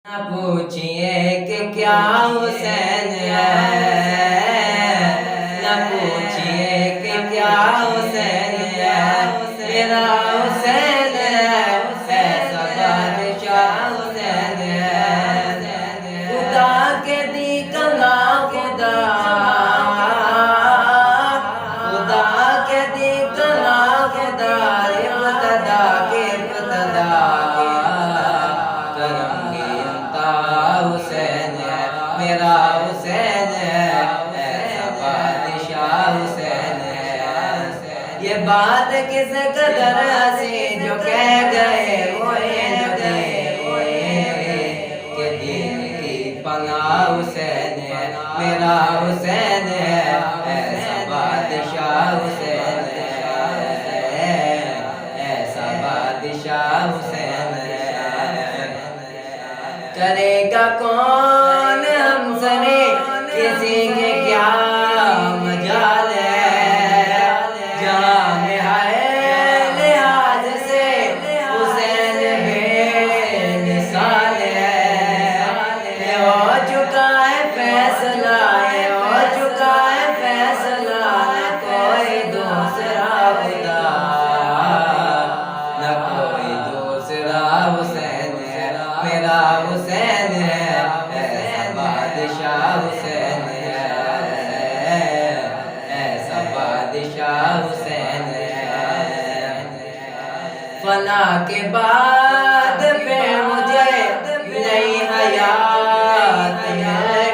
نہ پوچھئے کہ کیا حسین ہے، نہ پوچھئے کہ کیا حسین ہے، میرا حسین ہے، ایسا بادشاہ حسین ہے، خدا کے دی کلا خدا، خدا کے دی کلا خدا، ابتدا کے ابتدا کرم کی انتہا حسین ہے، میرا حسین ہے، ایسا بادشاہ حسین ہے۔ یہ بات کس قدر ہنسی جو کہہ گئے وہ کہ دین کی پناہ حسین ہے، میرا حسین ہے، ایسا بادشاہ حسین ہے، ایسا بادشاہ حسین ہے۔ کرے گا کون ہم سنے کسی کے کیا مجال ہے، جہاں میں ہے لحاظ سے حسین بے مثال ہے، یہ ہو چکا ہے فیصلہ، یہ ہو چکا ہے فیصلہ، نہ کوئی دوسرا خدا، نہ کوئی دوسرا حسین ہے، میرا حسین ہے، ایسا بادشاہ حسین ہے، ایسا بادشاہ حسین ہے۔ فنا کے بعد پھر مجھے نئی حیات مل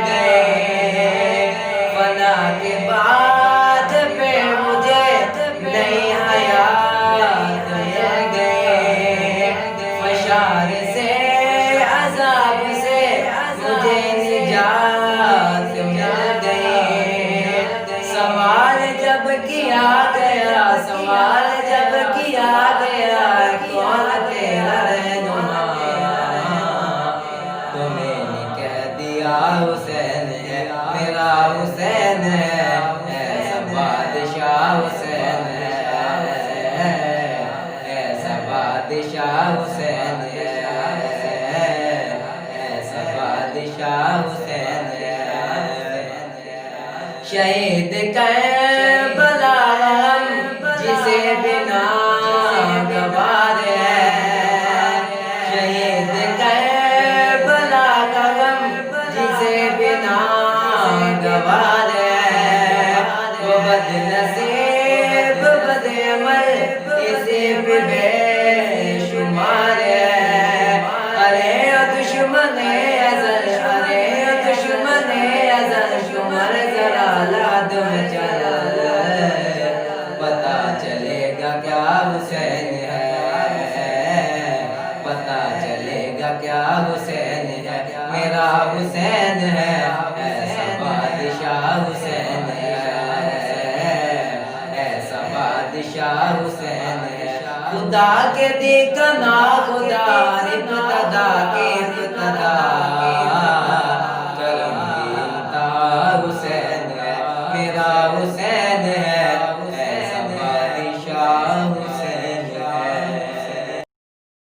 گئے، فنا کے بعد پھر مجھے نئی حیات مل گئے، فشار سے عذاب سے مجھے نجات مل گئی، سوال جب کیا گیا، سوال جب کیا گیا کون تیرا رہنما، تو میں نے کہہ دیا حسین ہے، میرا حسین ہے، ایسا بادشاہ حسین ہے، ایسا بادشاہ حسین ہے، ایسا بادشاہ حسین ہے۔ شہید کربلا ہم جسے بنا گوار ہے، شہید کربلا کا غم جسے بنا گوار ہے، وہ بد نصیب بد عمل اسے پہ بے شمار ہے، ارے دشمن ازل، ارے دشمن ازل شمر ذرا لادم چل، پتہ چلے گا کیا حسین ہے، پتہ چلے گا کیا حسین ہے، میرا حسین ہے، ایسا بادشاہ حسین ہے، ایسا بادشاہ حسین ہے۔ خدا کے دی کنا خدا، ابتدا کے ابتدا